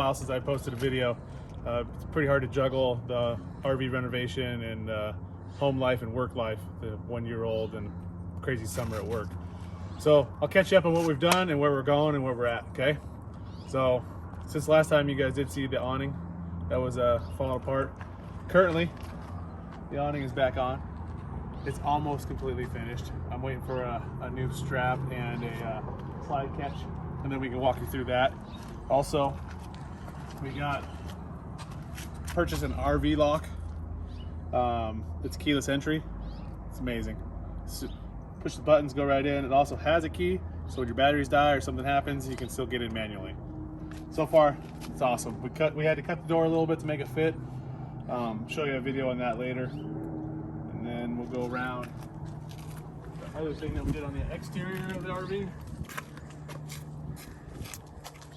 while since I posted a video. It's pretty hard to juggle the RV renovation and home life and work life, the 1-year-old and crazy summer at work. So I'll catch you up on what we've done and where we're going and where we're at, okay? So since last time you guys did see the awning that was falling apart, currently the awning is back on. It's almost completely finished. I'm waiting for a new strap and a slide catch, and then we can walk you through that. Also, we purchased an RV lock. It's keyless entry. It's amazing. Push the buttons, go right in. It also has a key, so when your batteries die or something happens, you can still get in manually. So far, it's awesome. We had to cut the door a little bit to make it fit. Show you a video on that later. And then we'll go around the other thing that we did on the exterior of the RV.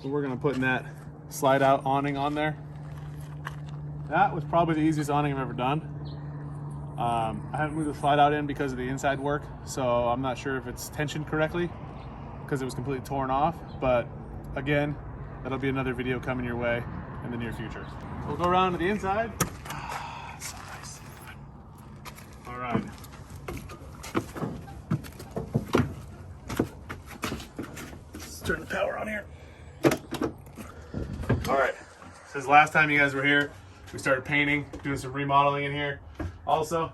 So we're gonna put that slide out awning on there. That was probably the easiest awning I've ever done. I haven't moved the slide out in because of the inside work, so I'm not sure if it's tensioned correctly because it was completely torn off, but again, that'll be another video coming your way in the near future. We'll go around to the inside. So nice. All right. Let's turn the power on here. All right, since last time you guys were here, we started painting, doing some remodeling in here. Also,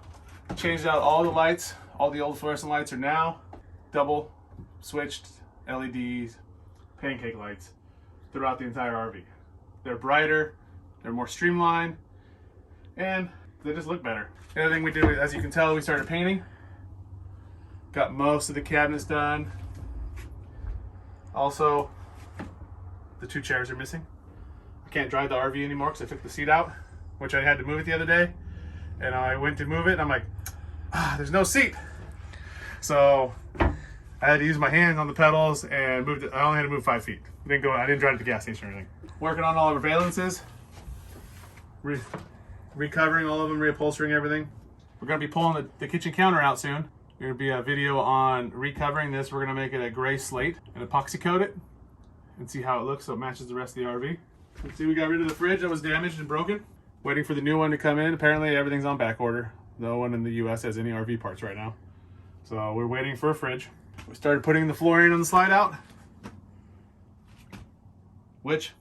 changed out all the lights. All the old fluorescent lights are now double switched LEDs, pancake lights throughout the entire RV. They're brighter, they're more streamlined, and they just look better. The other thing we did, as you can tell, we started painting. Got most of the cabinets done. Also, the 2 chairs are missing. I can't drive the RV anymore because I took the seat out, which I had to move it the other day. And I went to move it and I'm like, there's no seat. So I had to use my hands on the pedals and moved it. I only had to move 5 feet. I didn't drive to the gas station or anything. Working on all of our valances, recovering all of them, reupholstering everything. We're gonna be pulling the kitchen counter out soon. There's gonna be a video on recovering this. We're gonna make it a gray slate and epoxy coat it and see how it looks so it matches the rest of the RV. Let's see, we got rid of the fridge that was damaged and broken. Waiting for the new one to come in. Apparently everything's on back order. No one in the US has any RV parts right now. So we're waiting for a fridge. We started putting the flooring on the slide out, which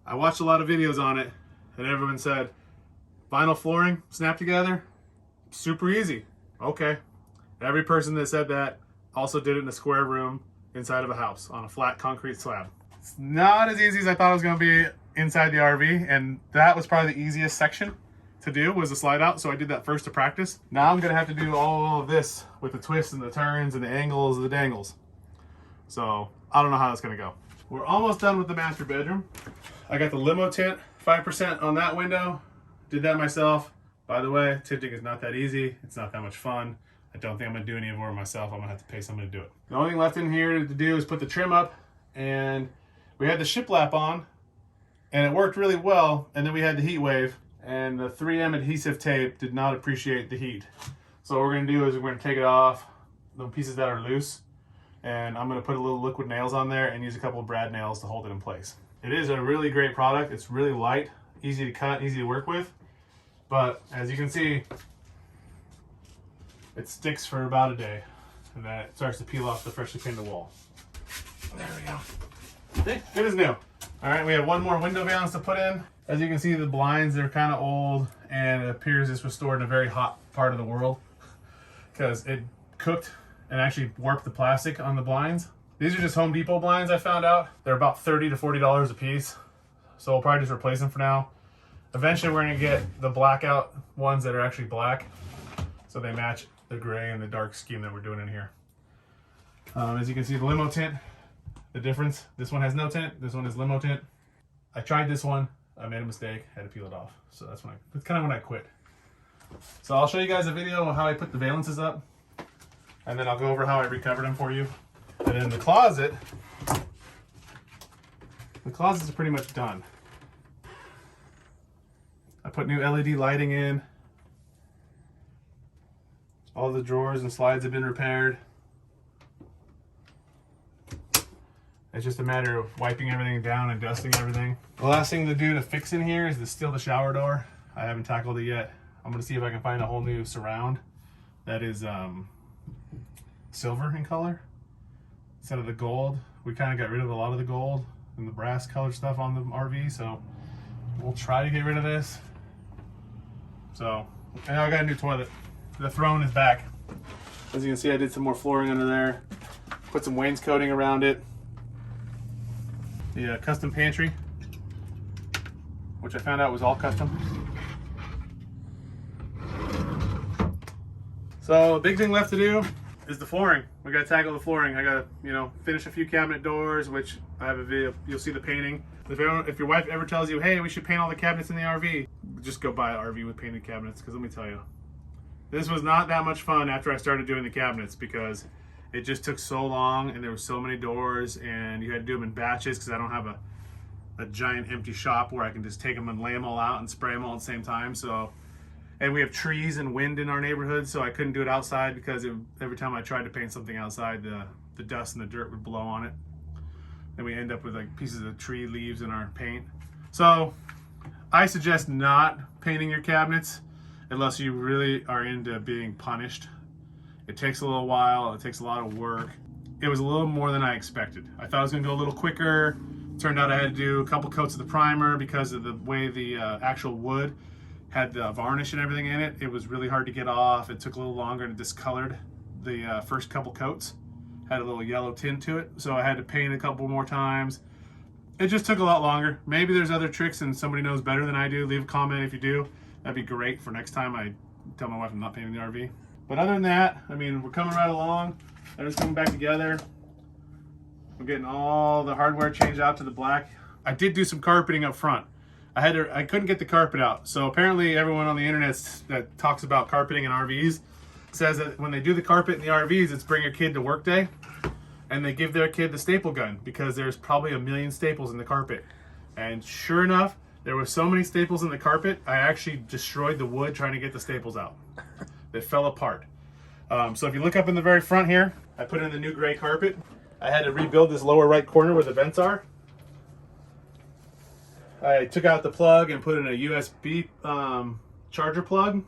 I watched a lot of videos on it and everyone said, vinyl flooring, snap together, super easy. Okay. Every person that said that also did it in a square room inside of a house on a flat concrete slab. It's not as easy as I thought it was gonna be inside the RV, and that was probably the easiest section to do, was the slide out, so I did that first to practice. Now I'm gonna have to do all of this with the twists and the turns and the angles and the dangles. So I don't know how that's gonna go. We're almost done with the master bedroom. I got the limo tint, 5% on that window. Did that myself. By the way, tinting is not that easy. It's not that much fun. I don't think I'm gonna do any more myself. I'm gonna have to pay somebody to do it. The only thing left in here to do is put the trim up, and we had the shiplap on, and it worked really well, and then we had the heat wave, and the 3M adhesive tape did not appreciate the heat. So what we're gonna do is we're gonna take it off, the pieces that are loose, and I'm gonna put a little liquid nails on there and use a couple of brad nails to hold it in place. It is a really great product. It's really light, easy to cut, easy to work with, but as you can see, it sticks for about a day, and then it starts to peel off the freshly painted wall. There we go. Okay, good as new. All right, we have one more window valance to put in. As you can see, the blinds, they're kind of old, and it appears this was stored in a very hot part of the world because it cooked and actually warped the plastic on the blinds. These are just Home Depot blinds, I found out. They're about $30 to $40 a piece, so we'll probably just replace them for now. Eventually, we're gonna get the blackout ones that are actually black, so they match the gray and the dark scheme that we're doing in here. As you can see, the limo tint, the difference, this one has no tint, this one is limo tint. I tried this one, I made a mistake, had to peel it off. So that's kind of when I quit. So I'll show you guys a video of how I put the valances up, and then I'll go over how I recovered them for you. And then the closet's pretty much done. I put new LED lighting in. All the drawers and slides have been repaired. It's just a matter of wiping everything down and dusting everything. The last thing to do to fix in here is to steal the shower door. I haven't tackled it yet. I'm gonna see if I can find a whole new surround that is silver in color instead of the gold. We kind of got rid of a lot of the gold and the brass colored stuff on the RV, so we'll try to get rid of this. So, and now I got a new toilet. The throne is back. As you can see, I did some more flooring under there. Put some wainscoting around it. The custom pantry, which I found out was all custom. So the big thing left to do is the flooring. We gotta tackle the flooring. I gotta, finish a few cabinet doors, which I have a video. You'll see the painting. If your wife ever tells you, hey, we should paint all the cabinets in the RV, just go buy an RV with painted cabinets, because let me tell you, this was not that much fun after I started doing the cabinets, because it just took so long and there were so many doors and you had to do them in batches, because I don't have a giant empty shop where I can just take them and lay them all out and spray them all at the same time. So, and we have trees and wind in our neighborhood, so I couldn't do it outside, because every time I tried to paint something outside, the dust and the dirt would blow on it. And we end up with like pieces of tree leaves in our paint. So I suggest not painting your cabinets unless you really are into being punished. It takes a little while, it takes a lot of work. It was a little more than I expected. I thought it was gonna go a little quicker. Turned out I had to do a couple coats of the primer because of the way the actual wood had the varnish and everything in it. It was really hard to get off. It took a little longer and it discolored the first couple coats. Had a little yellow tint to it, so I had to paint a couple more times. It just took a lot longer. Maybe there's other tricks and somebody knows better than I do. Leave a comment if you do. That'd be great for next time I tell my wife I'm not painting the RV. But other than that, I mean, we're coming right along. Everything's coming back together. We're getting all the hardware changed out to the black. I did do some carpeting up front. I couldn't get the carpet out. So apparently everyone on the internet that talks about carpeting in RVs says that when they do the carpet in the RVs, it's bring your kid to work day. And they give their kid the staple gun because there's probably 1 million staples in the carpet. And sure enough, there were so many staples in the carpet, I actually destroyed the wood trying to get the staples out. They fell apart. So if you look up in the very front here, I put in the new gray carpet. I had to rebuild this lower right corner where the vents are. I took out the plug and put in a USB charger plug.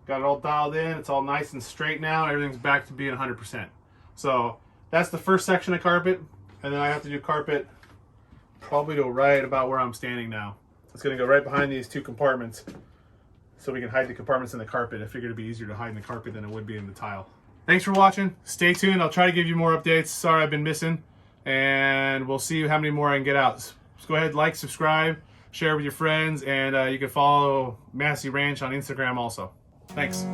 Got it all dialed in. It's all nice and straight now. Everything's back to being 100%. So that's the first section of carpet. And then I have to do carpet probably to right about where I'm standing now. It's going to go right behind these two compartments so we can hide the compartments in the carpet. I figured it'd be easier to hide in the carpet than it would be in the tile. Thanks for watching. Stay tuned. I'll try to give you more updates. Sorry I've been missing. And we'll see how many more I can get out. So go ahead, like, subscribe, share with your friends, and you can follow Massey Ranch on Instagram also. Thanks.